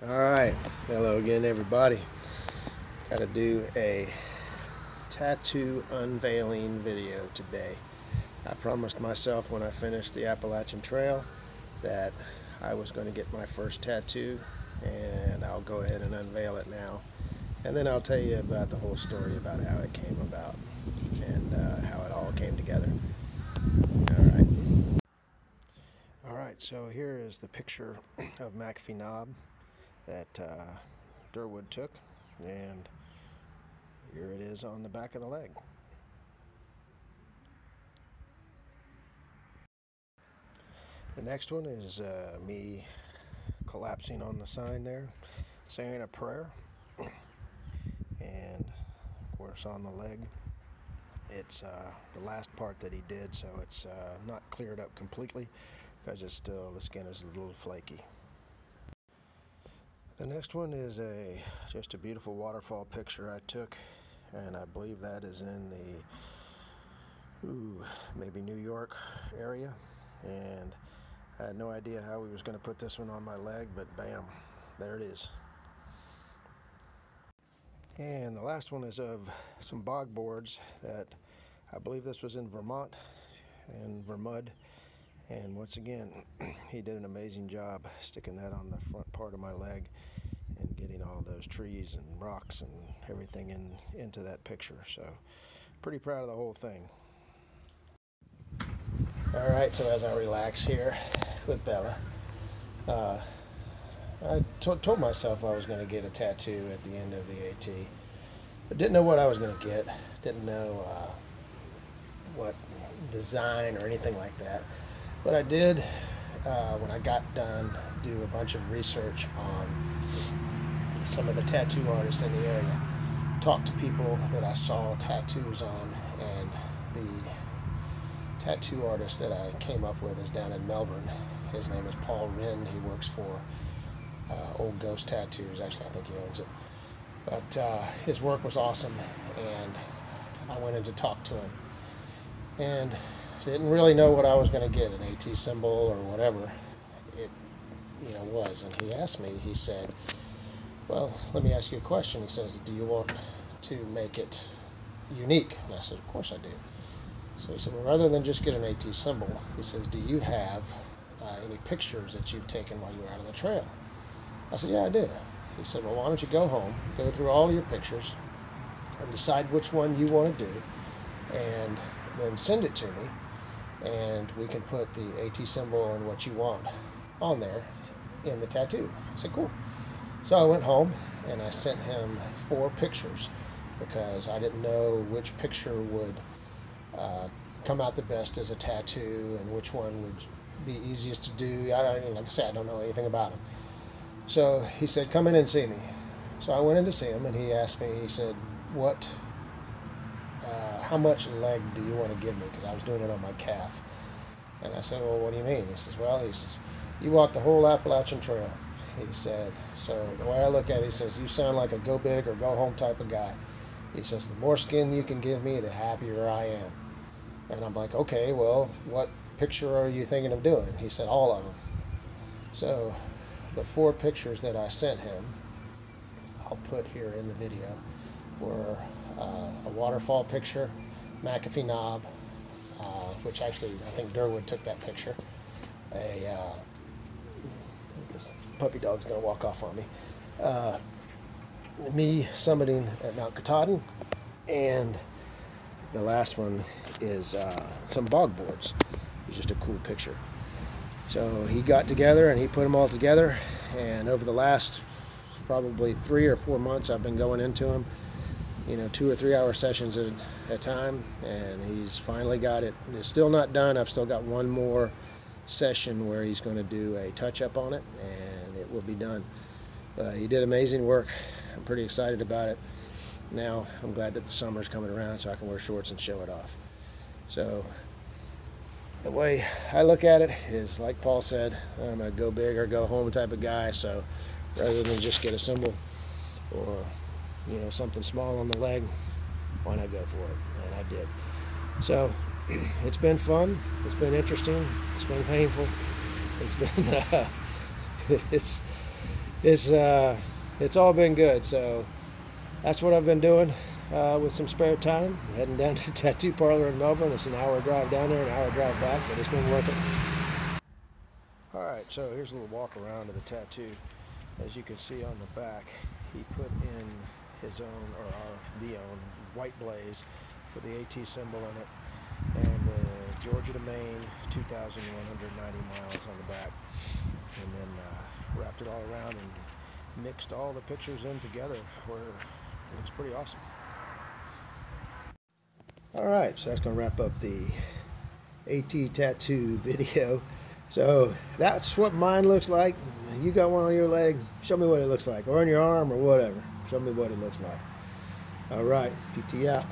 Alright, hello again everybody. Got to do a tattoo unveiling video today. I promised myself when I finished the Appalachian Trail that I was going to get my first tattoo, and I'll go ahead and unveil it now. And then I'll tell you about the whole story about how it came about and how it all came together. Alright, so here is the picture of McAfee knob that Durwood took, and here it is on the back of the leg. The next one is me collapsing on the sign there, saying a prayer, and of course on the leg it's the last part that he did, so it's not cleared up completely because it's still, the skin is a little flaky. The next one is just a beautiful waterfall picture I took, and I believe that is in the maybe New York area, and I had no idea how we was going to put this one on my leg, but bam, there it is. And the last one is of some bog boards that I believe this was in Vermont, in Vermud, and once again he did an amazing job sticking that on the front part of my leg and getting all those trees and rocks and everything into that picture. So pretty proud of the whole thing. Alright, so as I relax here with Bella, I told myself I was going to get a tattoo at the end of the AT, but didn't know what I was going to get, didn't know what design or anything like that. But I did, when I got done, do a bunch of research on some of the tattoo artists in the area, talked to people that I saw tattoos on, and the tattoo artist that I came up with is down in Melbourne. His name is Paul Wren. He works for Old Ghost Tattoos. Actually, I think he owns it. But his work was awesome, and I went in to talk to him, and didn't really know what I was going to get, an AT symbol or whatever it was. And he asked me, he said, well, let me ask you a question. He says, do you want to make it unique? And I said, of course I do. So he said, well, rather than just get an AT symbol, he says, do you have any pictures that you've taken while you were out on the trail? I said, yeah, I do. He said, well, why don't you go home, go through all of your pictures, and decide which one you want to do, and then send it to me, and we can put the AT symbol and what you want on there in the tattoo. I said, cool. So I went home and I sent him 4 pictures because I didn't know which picture would come out the best as a tattoo and which one would be easiest to do. Like I said, I don't know anything about him. So he said, come in and see me. So I went in to see him, and he asked me, he said, how much leg do you want to give me? Because I was doing it on my calf. And I said, well, what do you mean? He says, well, you walked the whole Appalachian Trail. He said, so the way I look at it, he says, you sound like a go big or go home type of guy. He says, the more skin you can give me, the happier I am. And I'm like, okay, well, what picture are you thinking of doing? He said, all of them. So the 4 pictures that I sent him, I'll put here in the video, were a waterfall picture, McAfee knob, which actually I think Durwood took that picture. This puppy dog's going to walk off on me. Me summiting at Mount Katahdin, and the last one is some bog boards. It's just a cool picture. So he got together and he put them all together, and over the last probably 3 or 4 months I've been going into him, 2 or 3 hour sessions at a time, and he's finally got it. It's still not done. I've still got one more session where he's going to do a touch-up on it, and it will be done. But he did amazing work. I'm pretty excited about it. Now I'm glad that the summer's coming around so I can wear shorts and show it off. So the way I look at it is, like Paul said, I'm a go big or go home type of guy, so rather than just get a symbol or something small on the leg, why not go for it? And I did. So it's been fun, it's been interesting, it's been painful, it's been it's all been good. So that's what I've been doing with some spare time. Heading down to the tattoo parlor in Melbourne. It's an hour drive down there, an hour drive back, but it's been worth it. All right, so here's a little walk around of the tattoo. As you can see on the back, he put in his own, or the own, white blaze with the AT symbol in it, and the Georgia to Maine, 2,190 miles on the back, and then wrapped it all around and mixed all the pictures in together where it looks pretty awesome. All right, so that's going to wrap up the AT tattoo video. So that's what mine looks like. You got one on your leg, show me what it looks like, or on your arm or whatever. Show me what it looks like. All right, PT out.